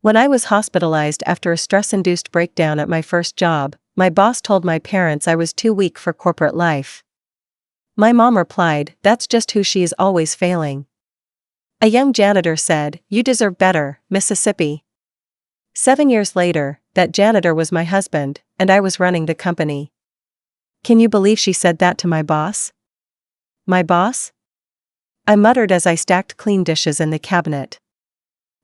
When I was hospitalized after a stress-induced breakdown at my first job, my boss told my parents I was too weak for corporate life. My mom replied, "That's just who she is, always failing." A young janitor said, "You deserve better, Mississippi." 7 years later, that janitor was my husband, and I was running the company. Can you believe she said that to my boss? My boss? I muttered as I stacked clean dishes in the cabinet.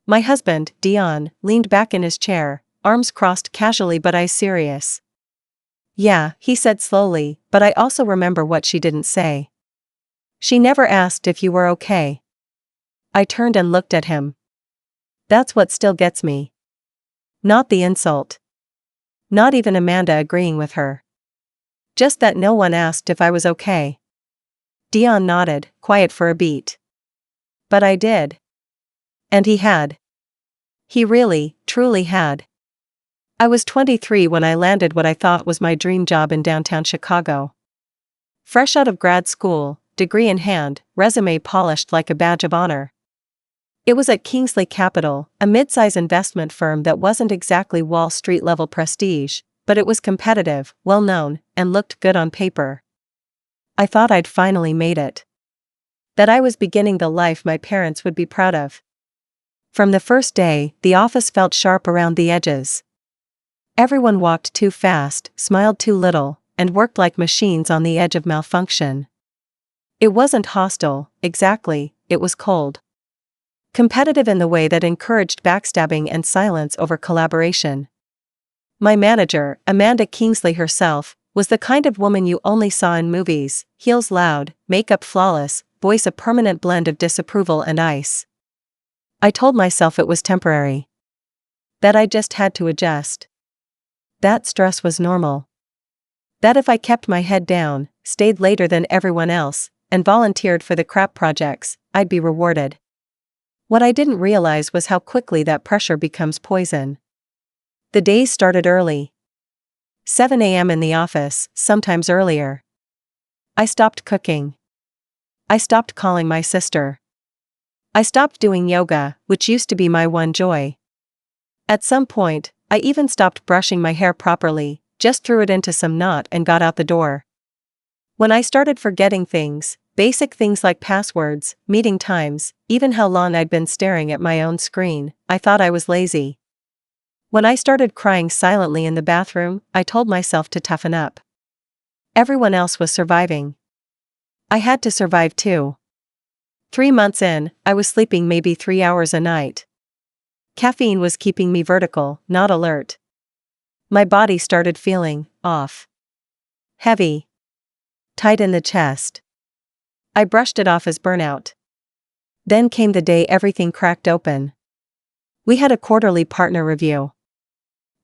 My husband, Dion, leaned back in his chair, arms crossed casually but eyes serious. "Yeah," he said slowly, "but I also remember what she didn't say. She never asked if you were okay." I turned and looked at him. That's what still gets me. Not the insult. Not even Amanda agreeing with her. Just that no one asked if I was okay. Dion nodded, quiet for a beat. But I did. And he had. He really, truly had. I was 23 when I landed what I thought was my dream job in downtown Chicago. Fresh out of grad school, degree in hand, resume polished like a badge of honor. It was at Kingsley Capital, a mid-size investment firm that wasn't exactly Wall Street-level prestige, but it was competitive, well-known, and looked good on paper. I thought I'd finally made it. That I was beginning the life my parents would be proud of. From the first day, the office felt sharp around the edges. Everyone walked too fast, smiled too little, and worked like machines on the edge of malfunction. It wasn't hostile, exactly, it was cold. Competitive in the way that encouraged backstabbing and silence over collaboration. My manager, Amanda Kingsley herself, was the kind of woman you only saw in movies, heels loud, makeup flawless, voice a permanent blend of disapproval and ice. I told myself it was temporary. That I just had to adjust. That stress was normal. That if I kept my head down, stayed later than everyone else, and volunteered for the crap projects, I'd be rewarded. What I didn't realize was how quickly that pressure becomes poison. The days started early. 7 a.m. in the office, sometimes earlier. I stopped cooking. I stopped calling my sister. I stopped doing yoga, which used to be my one joy. At some point, I even stopped brushing my hair properly, just threw it into some knot and got out the door. When I started forgetting things, basic things like passwords, meeting times, even how long I'd been staring at my own screen, I thought I was lazy. When I started crying silently in the bathroom, I told myself to toughen up. Everyone else was surviving. I had to survive too. 3 months in, I was sleeping maybe 3 hours a night. Caffeine was keeping me vertical, not alert. My body started feeling off. Heavy. Tight in the chest. I brushed it off as burnout. Then came the day everything cracked open. We had a quarterly partner review.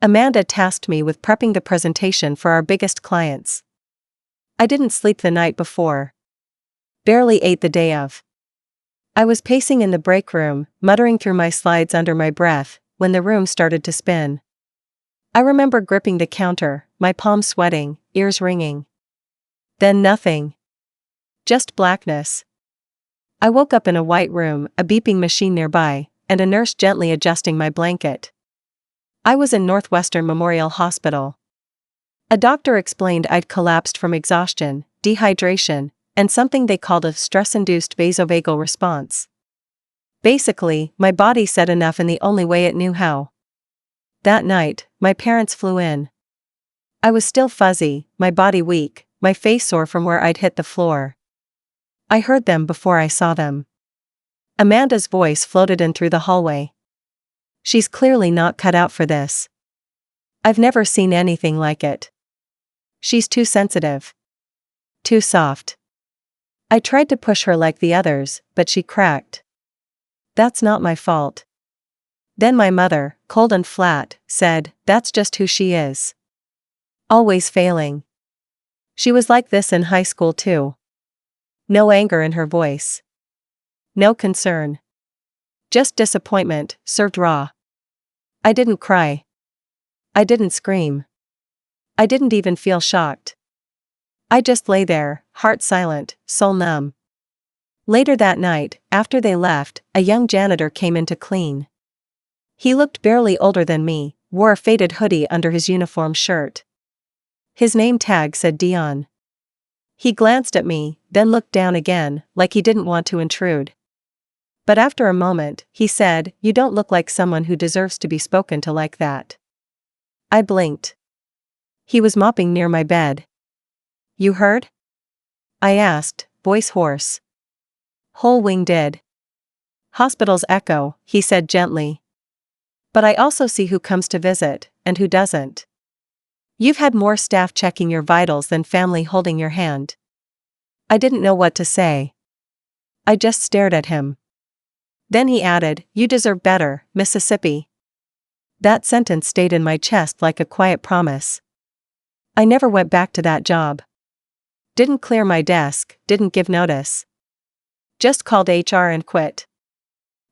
Amanda tasked me with prepping the presentation for our biggest clients. I didn't sleep the night before. Barely ate the day of. I was pacing in the break room, muttering through my slides under my breath, when the room started to spin. I remember gripping the counter, my palms sweating, ears ringing. Then nothing. Just blackness. I woke up in a white room, a beeping machine nearby, and a nurse gently adjusting my blanket. I was in Northwestern Memorial Hospital. A doctor explained I'd collapsed from exhaustion, dehydration, and something they called a stress-induced vasovagal response. Basically, my body said enough in the only way it knew how. That night, my parents flew in. I was still fuzzy, my body weak, my face sore from where I'd hit the floor. I heard them before I saw them. Amanda's voice floated in through the hallway. "She's clearly not cut out for this. I've never seen anything like it. She's too sensitive. Too soft." I tried to push her like the others, but she cracked. "That's not my fault." Then my mother, cold and flat, said, "That's just who she is. Always failing." She was like this in high school too. No anger in her voice. No concern. Just disappointment, served raw. I didn't cry. I didn't scream. I didn't even feel shocked. I just lay there, heart silent, soul numb. Later that night, after they left, a young janitor came in to clean. He looked barely older than me, wore a faded hoodie under his uniform shirt. His name tag said Dion. He glanced at me, then looked down again, like he didn't want to intrude. But after a moment, he said, "You don't look like someone who deserves to be spoken to like that." I blinked. He was mopping near my bed. "You heard?" I asked, voice hoarse. "Whole wing did. Hospitals echo," he said gently. "But I also see who comes to visit, and who doesn't. You've had more staff checking your vitals than family holding your hand." I didn't know what to say. I just stared at him. Then he added, "You deserve better, Mississippi." That sentence stayed in my chest like a quiet promise. I never went back to that job. Didn't clear my desk, didn't give notice. Just called HR and quit.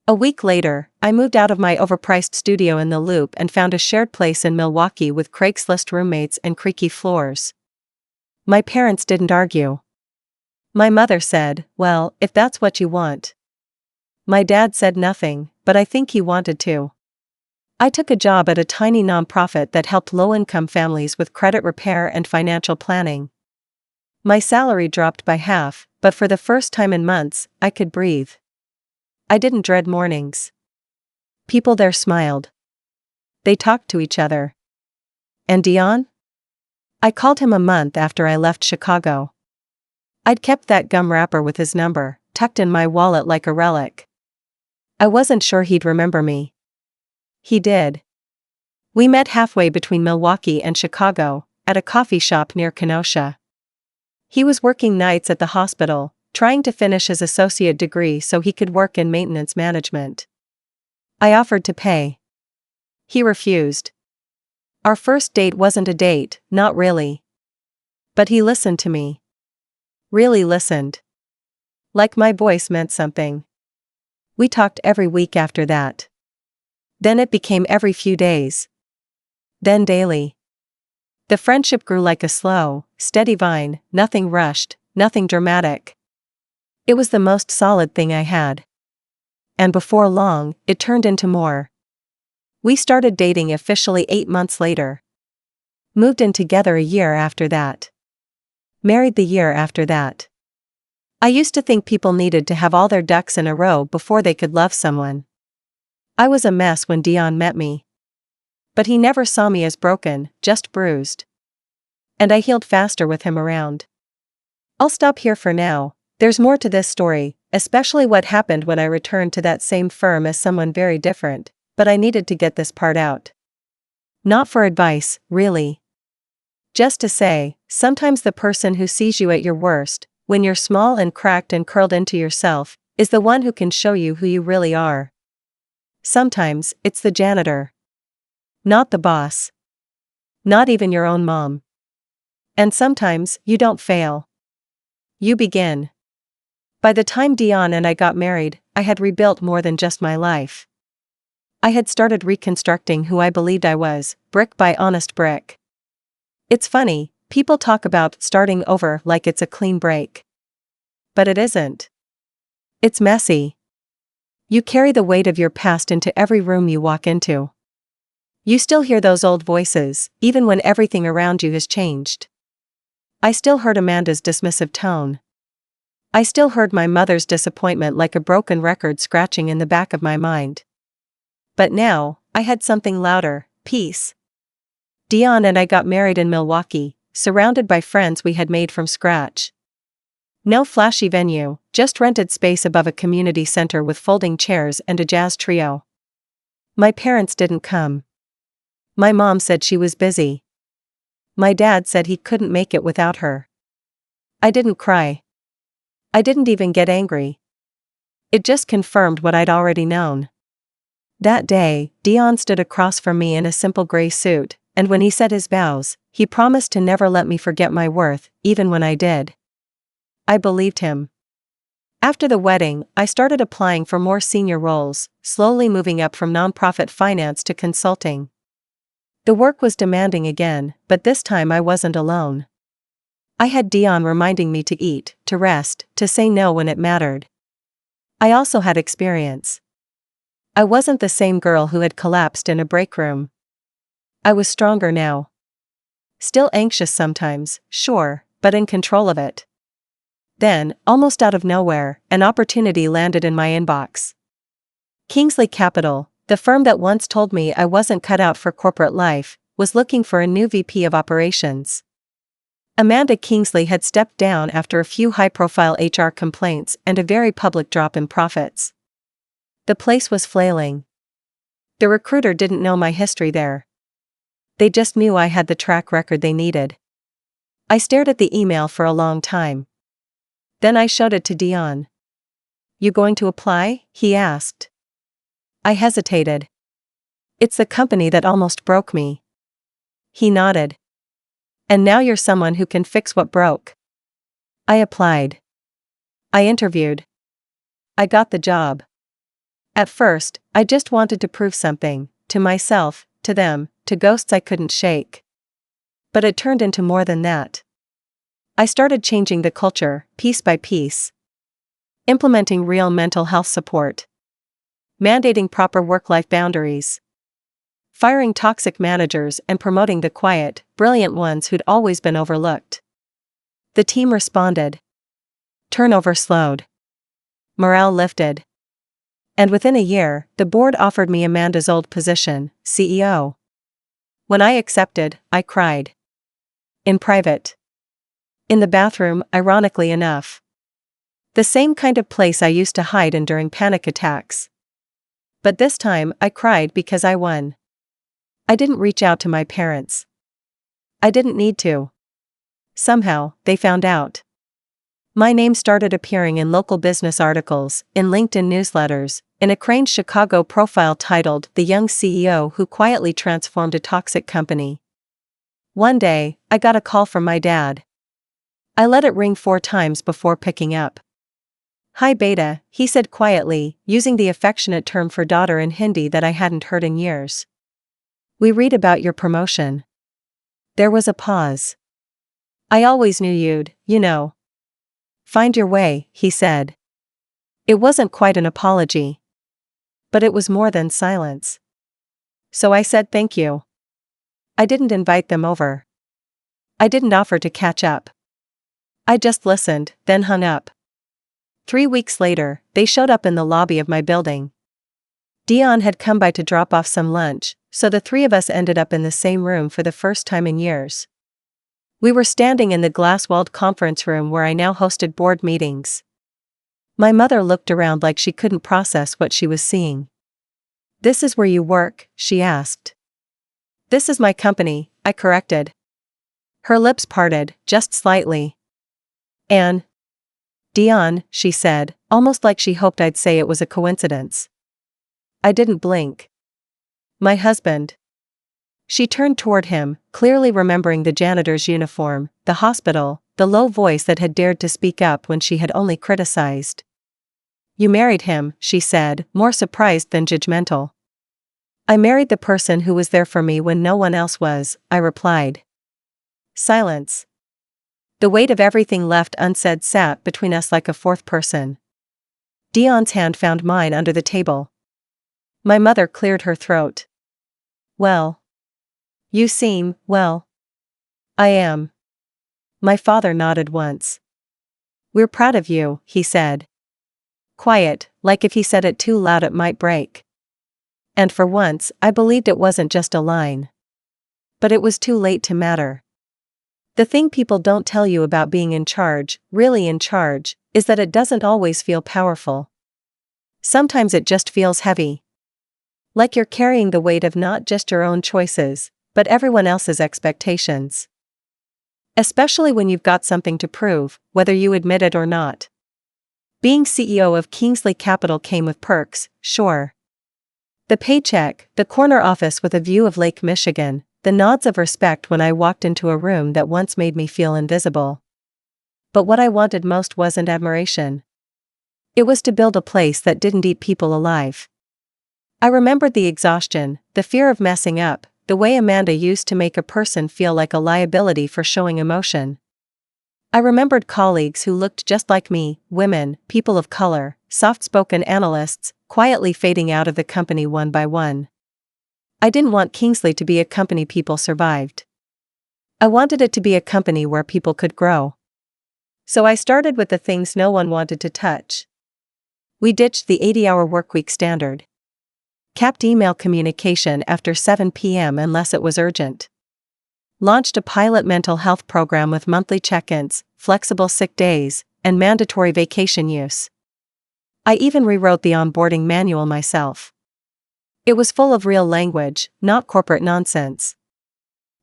A week later, I moved out of my overpriced studio in the Loop and found a shared place in Milwaukee with Craigslist roommates and creaky floors. My parents didn't argue. My mother said, "Well, if that's what you want." My dad said nothing, but I think he wanted to. I took a job at a tiny nonprofit that helped low-income families with credit repair and financial planning. My salary dropped by half, but for the first time in months, I could breathe. I didn't dread mornings. People there smiled. They talked to each other. And Dion? I called him a month after I left Chicago. I'd kept that gum wrapper with his number, tucked in my wallet like a relic. I wasn't sure he'd remember me. He did. We met halfway between Milwaukee and Chicago, at a coffee shop near Kenosha. He was working nights at the hospital, trying to finish his associate degree so he could work in maintenance management. I offered to pay. He refused. Our first date wasn't a date, not really. But he listened to me. Really listened. Like my voice meant something. We talked every week after that. Then it became every few days. Then daily. The friendship grew like a slow, steady vine, nothing rushed, nothing dramatic. It was the most solid thing I had. And before long, it turned into more. We started dating officially 8 months later. Moved in together a year after that. Married the year after that. I used to think people needed to have all their ducks in a row before they could love someone. I was a mess when Dion met me. But he never saw me as broken, just bruised. And I healed faster with him around. I'll stop here for now. There's more to this story, especially what happened when I returned to that same firm as someone very different, but I needed to get this part out. Not for advice, really. Just to say, sometimes the person who sees you at your worst, when you're small and cracked and curled into yourself, is the one who can show you who you really are. Sometimes, it's the janitor. Not the boss. Not even your own mom. And sometimes, you don't fail. You begin. By the time Dion and I got married, I had rebuilt more than just my life. I had started reconstructing who I believed I was, brick by honest brick. It's funny, people talk about starting over like it's a clean break. But it isn't. It's messy. You carry the weight of your past into every room you walk into. You still hear those old voices, even when everything around you has changed. I still heard Amanda's dismissive tone. I still heard my mother's disappointment like a broken record scratching in the back of my mind. But now, I had something louder, peace. Dion and I got married in Milwaukee, surrounded by friends we had made from scratch. No flashy venue, just rented space above a community center with folding chairs and a jazz trio. My parents didn't come. My mom said she was busy. My dad said he couldn't make it without her. I didn't cry. I didn't even get angry. It just confirmed what I'd already known. That day, Dion stood across from me in a simple gray suit, and when he said his vows, he promised to never let me forget my worth, even when I did. I believed him. After the wedding, I started applying for more senior roles, slowly moving up from nonprofit finance to consulting. The work was demanding again, but this time I wasn't alone. I had Dion reminding me to eat, to rest, to say no when it mattered. I also had experience. I wasn't the same girl who had collapsed in a break room. I was stronger now. Still anxious sometimes, sure, but in control of it. Then, almost out of nowhere, an opportunity landed in my inbox. Kingsley Capital, the firm that once told me I wasn't cut out for corporate life, was looking for a new VP of operations. Amanda Kingsley had stepped down after a few high-profile HR complaints and a very public drop in profits. The place was flailing. The recruiter didn't know my history there. They just knew I had the track record they needed. I stared at the email for a long time. Then I showed it to Dion. "You going to apply?" he asked. I hesitated. "It's the company that almost broke me." He nodded. "And now you're someone who can fix what broke." I applied. I interviewed. I got the job. At first, I just wanted to prove something, to myself, to them, to ghosts I couldn't shake. But it turned into more than that. I started changing the culture, piece by piece. Implementing real mental health support. Mandating proper work-life boundaries. Firing toxic managers and promoting the quiet, brilliant ones who'd always been overlooked. The team responded. Turnover slowed. Morale lifted. And within a year, the board offered me Amanda's old position, CEO. When I accepted, I cried. In private. In the bathroom, ironically enough. The same kind of place I used to hide in during panic attacks. But this time, I cried because I won. I didn't reach out to my parents. I didn't need to. Somehow, they found out. My name started appearing in local business articles, in LinkedIn newsletters, in a Crain's Chicago profile titled "The Young CEO Who Quietly Transformed a Toxic Company." One day, I got a call from my dad. I let it ring 4 times before picking up. "Hi Beta," he said quietly, using the affectionate term for daughter in Hindi that I hadn't heard in years. "We read about your promotion." There was a pause. "I always knew you'd, find your way," he said. It wasn't quite an apology. But it was more than silence. So I said thank you. I didn't invite them over. I didn't offer to catch up. I just listened, then hung up. 3 weeks later, they showed up in the lobby of my building. Dion had come by to drop off some lunch, so the 3 of us ended up in the same room for the first time in years. We were standing in the glass-walled conference room where I now hosted board meetings. My mother looked around like she couldn't process what she was seeing. "This is where you work?" she asked. "This is my company," I corrected. Her lips parted, just slightly. "And Dion," she said, almost like she hoped I'd say it was a coincidence. I didn't blink. "My husband." She turned toward him, clearly remembering the janitor's uniform, the hospital, the low voice that had dared to speak up when she had only criticized. "You married him," she said, more surprised than judgmental. "I married the person who was there for me when no one else was," I replied. Silence. The weight of everything left unsaid sat between us like a fourth person. Dion's hand found mine under the table. My mother cleared her throat. "Well. You seem, well. I am." My father nodded once. "We're proud of you," he said. Quiet, like if he said it too loud it might break. And for once, I believed it wasn't just a line. But it was too late to matter. The thing people don't tell you about being in charge, really in charge, is that it doesn't always feel powerful. Sometimes it just feels heavy. Like you're carrying the weight of not just your own choices, but everyone else's expectations. Especially when you've got something to prove, whether you admit it or not. Being CEO of Kingsley Capital came with perks, sure. The paycheck, the corner office with a view of Lake Michigan, the nods of respect when I walked into a room that once made me feel invisible. But what I wanted most wasn't admiration. It was to build a place that didn't eat people alive. I remembered the exhaustion, the fear of messing up, the way Amanda used to make a person feel like a liability for showing emotion. I remembered colleagues who looked just like me, women, people of color, soft-spoken analysts, quietly fading out of the company one by one. I didn't want Kingsley to be a company people survived. I wanted it to be a company where people could grow. So I started with the things no one wanted to touch. We ditched the 80-hour workweek standard. Capped email communication after 7 p.m. unless it was urgent. Launched a pilot mental health program with monthly check-ins, flexible sick days, and mandatory vacation use. I even rewrote the onboarding manual myself. It was full of real language, not corporate nonsense.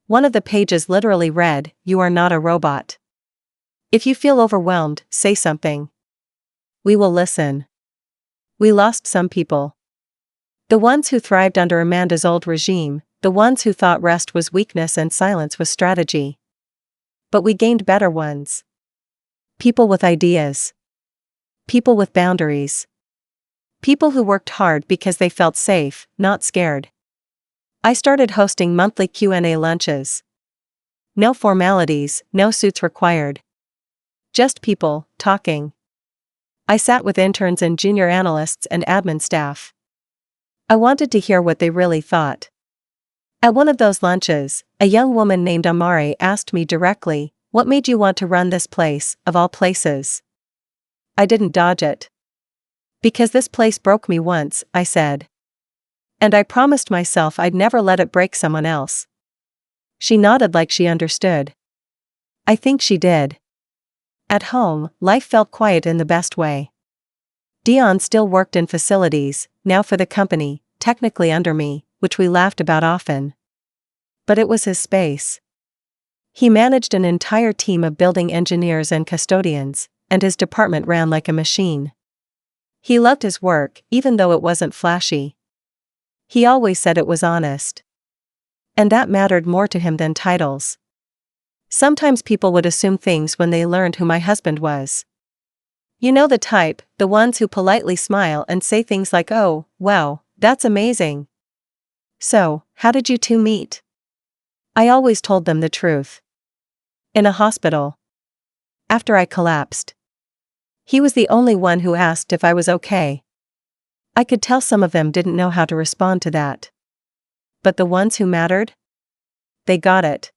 One of the pages literally read, "You are not a robot. If you feel overwhelmed, say something. We will listen." We lost some people. The ones who thrived under Amanda's old regime, the ones who thought rest was weakness and silence was strategy. But we gained better ones. People with ideas. People with boundaries. People who worked hard because they felt safe, not scared. I started hosting monthly Q&A lunches. No formalities, no suits required. Just people, talking. I sat with interns and junior analysts and admin staff. I wanted to hear what they really thought. At one of those lunches, a young woman named Amari asked me directly, "What made you want to run this place, of all places?" I didn't dodge it. "Because this place broke me once," I said. And I promised myself I'd never let it break someone else. She nodded like she understood. I think she did. At home, life felt quiet in the best way. Dion still worked in facilities, now for the company, technically under me, which we laughed about often. But it was his space. He managed an entire team of building engineers and custodians, and his department ran like a machine. He loved his work, even though it wasn't flashy. He always said it was honest. And that mattered more to him than titles. Sometimes people would assume things when they learned who my husband was. You know the type, the ones who politely smile and say things like, "Oh, wow, that's amazing. So, how did you two meet?" I always told them the truth. In a hospital. After I collapsed. He was the only one who asked if I was okay. I could tell some of them didn't know how to respond to that. But the ones who mattered? They got it.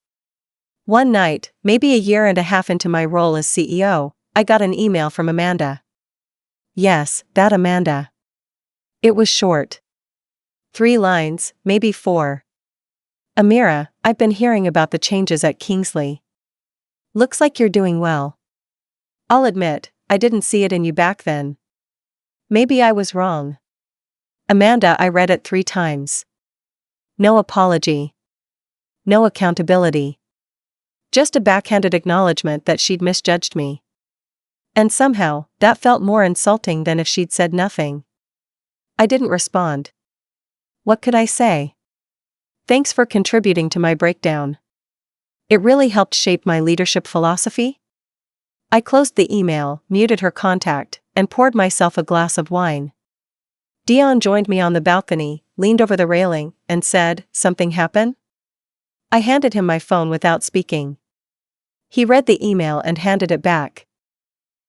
One night, maybe a year and a half into my role as CEO, I got an email from Amanda. Yes, that Amanda. It was short. 3 lines, maybe 4. "Amira, I've been hearing about the changes at Kingsley. Looks like you're doing well. I'll admit, I didn't see it in you back then. Maybe I was wrong." Amanda, I read it 3 times. No apology. No accountability. Just a backhanded acknowledgement that she'd misjudged me. And somehow, that felt more insulting than if she'd said nothing. I didn't respond. What could I say? Thanks for contributing to my breakdown. It really helped shape my leadership philosophy. I closed the email, muted her contact, and poured myself a glass of wine. Dion joined me on the balcony, leaned over the railing, and said, "Something happen?" I handed him my phone without speaking. He read the email and handed it back.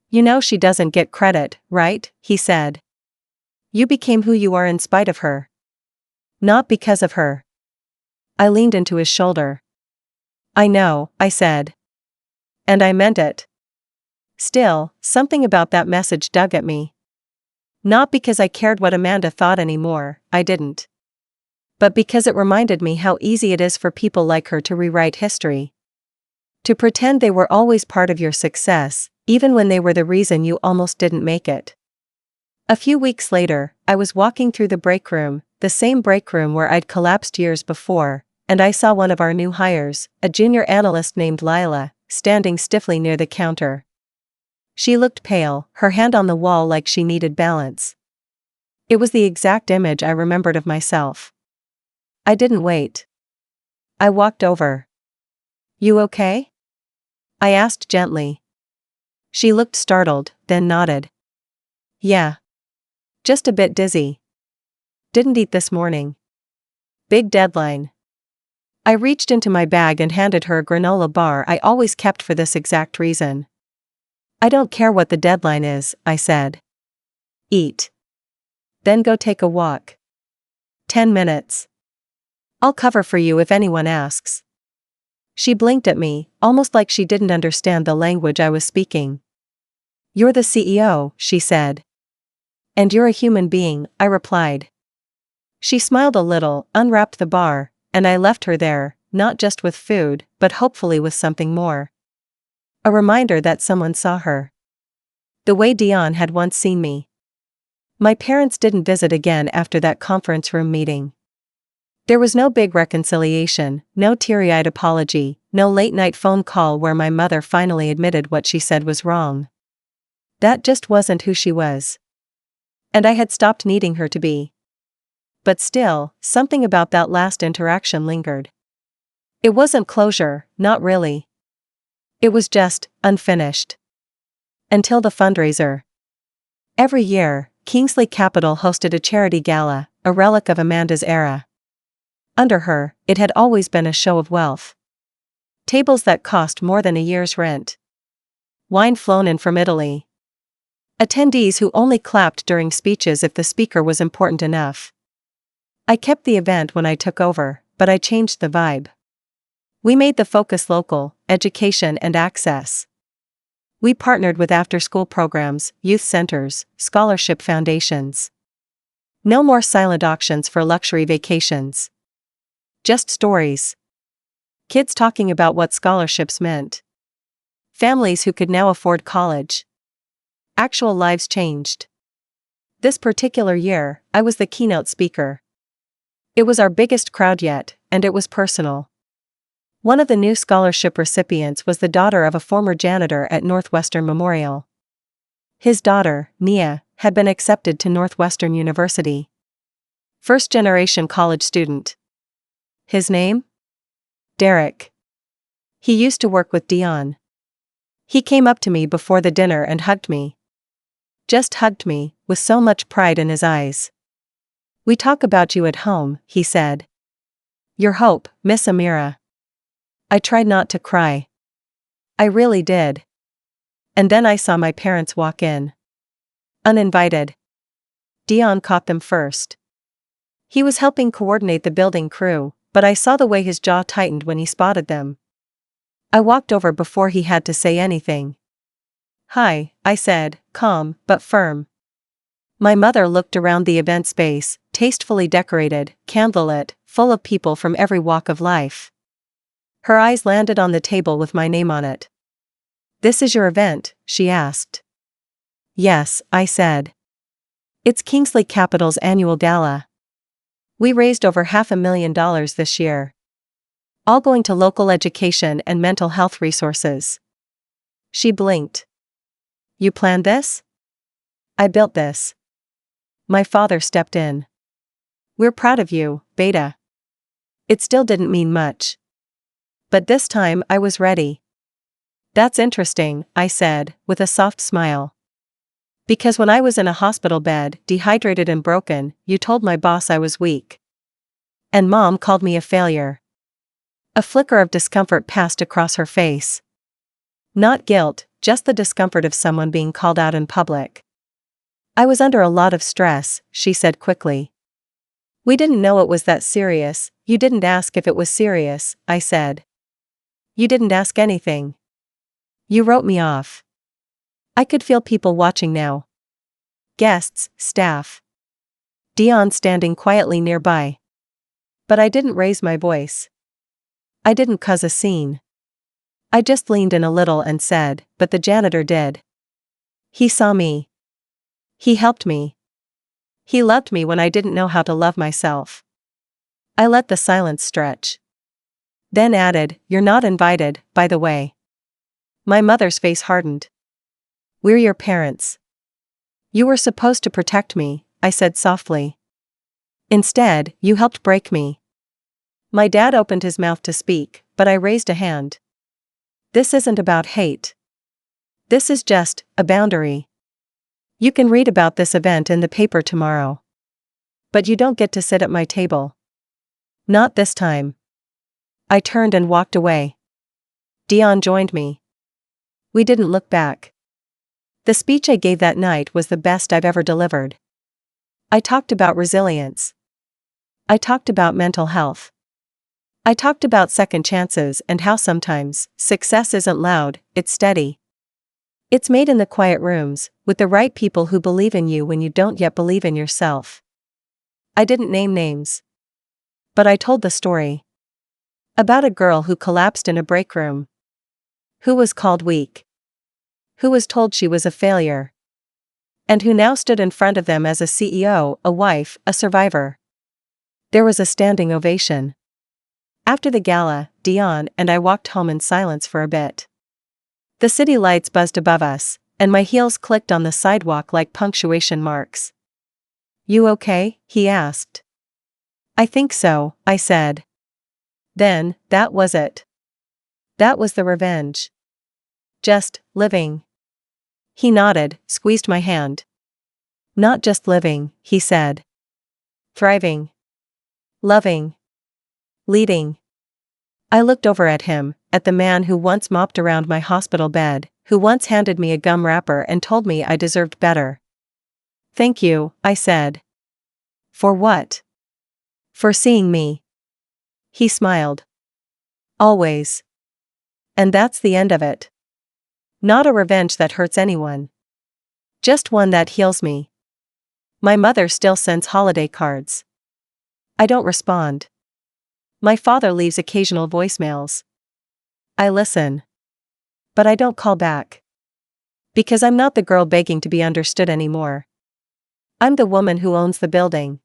"You know she doesn't get credit, right?" he said. "You became who you are in spite of her. Not because of her." I leaned into his shoulder. "I know," I said. And I meant it. Still, something about that message dug at me. Not because I cared what Amanda thought anymore, I didn't. But because it reminded me how easy it is for people like her to rewrite history. To pretend they were always part of your success, even when they were the reason you almost didn't make it. A few weeks later, I was walking through the break room, the same break room where I'd collapsed years before, and I saw one of our new hires, a junior analyst named Lila, standing stiffly near the counter. She looked pale, her hand on the wall like she needed balance. It was the exact image I remembered of myself. I didn't wait. I walked over. "You okay?" I asked gently. She looked startled, then nodded. "Yeah. Just a bit dizzy. Didn't eat this morning. Big deadline." I reached into my bag and handed her a granola bar I always kept for this exact reason. "I don't care what the deadline is," I said. Eat. Then go take a walk. 10 minutes. I'll cover for you if anyone asks. She blinked at me, almost like she didn't understand the language I was speaking. You're the CEO, she said. And you're a human being, I replied. She smiled a little, unwrapped the bar, and I left her there, not just with food, but hopefully with something more. A reminder that someone saw her. The way Dion had once seen me. My parents didn't visit again after that conference room meeting. There was no big reconciliation, no teary-eyed apology, no late-night phone call where my mother finally admitted what she said was wrong. That just wasn't who she was. And I had stopped needing her to be. But still, something about that last interaction lingered. It wasn't closure, not really. It was just unfinished. Until the fundraiser. Every year, Kingsley Capital hosted a charity gala, a relic of Amanda's era. Under her, it had always been a show of wealth. Tables that cost more than a year's rent. Wine flown in from Italy. Attendees who only clapped during speeches if the speaker was important enough. I kept the event when I took over, but I changed the vibe. We made the focus local, education and access. We partnered with after-school programs, youth centers, scholarship foundations. No more silent auctions for luxury vacations. Just stories. Kids talking about what scholarships meant. Families who could now afford college. Actual lives changed. This particular year, I was the keynote speaker. It was our biggest crowd yet, and it was personal. One of the new scholarship recipients was the daughter of a former janitor at Northwestern Memorial. His daughter, Mia, had been accepted to Northwestern University. First-generation college student. His name? Derek. He used to work with Dion. He came up to me before the dinner and hugged me. Just hugged me, with so much pride in his eyes. We talk about you at home, he said. Your hope, Miss Amira. I tried not to cry. I really did. And then I saw my parents walk in. Uninvited. Dion caught them first. He was helping coordinate the building crew, but I saw the way his jaw tightened when he spotted them. I walked over before he had to say anything. Hi, I said, calm but firm. My mother looked around the event space, tastefully decorated, candlelit, full of people from every walk of life. Her eyes landed on the table with my name on it. This is your event, she asked. Yes, I said. It's Kingsley Capital's annual gala. We raised over $500,000 this year. All going to local education and mental health resources. She blinked. You planned this? I built this. My father stepped in. We're proud of you, Beta. It still didn't mean much. But this time I was ready. That's interesting, I said, with a soft smile. Because when I was in a hospital bed, dehydrated and broken, you told my boss I was weak. And Mom called me a failure. A flicker of discomfort passed across her face. Not guilt, just the discomfort of someone being called out in public. I was under a lot of stress, she said quickly. We didn't know it was that serious. You didn't ask if it was serious, I said. You didn't ask anything. You wrote me off. I could feel people watching now. Guests, staff. Dion standing quietly nearby. But I didn't raise my voice. I didn't cause a scene. I just leaned in a little and said, but the janitor did. He saw me. He helped me. He loved me when I didn't know how to love myself. I let the silence stretch. Then added, you're not invited, by the way. My mother's face hardened. We're your parents. You were supposed to protect me, I said softly. Instead, you helped break me. My dad opened his mouth to speak, but I raised a hand. This isn't about hate. This is just a boundary. You can read about this event in the paper tomorrow. But you don't get to sit at my table. Not this time. I turned and walked away. Dion joined me. We didn't look back. The speech I gave that night was the best I've ever delivered. I talked about resilience. I talked about mental health. I talked about second chances and how sometimes success isn't loud, it's steady. It's made in the quiet rooms, with the right people who believe in you when you don't yet believe in yourself. I didn't name names. But I told the story. About a girl who collapsed in a break room. Who was called weak. Who was told she was a failure. And who now stood in front of them as a CEO, a wife, a survivor. There was a standing ovation. After the gala, Dion and I walked home in silence for a bit. The city lights buzzed above us, and my heels clicked on the sidewalk like punctuation marks. "You okay?" he asked. "I think so," I said. Then, that was it. That was the revenge. Just living. He nodded, squeezed my hand. "Not just living," he said. "Thriving. Loving. Leading." I looked over at him, at the man who once mopped around my hospital bed, who once handed me a gum wrapper and told me I deserved better. "Thank you," I said. "For what?" "For seeing me." He smiled. "Always. And that's the end of it. Not a revenge that hurts anyone. Just one that heals me." My mother still sends holiday cards. I don't respond. My father leaves occasional voicemails. I listen. But I don't call back. Because I'm not the girl begging to be understood anymore. I'm the woman who owns the building.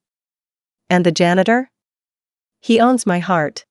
And the janitor? He owns my heart.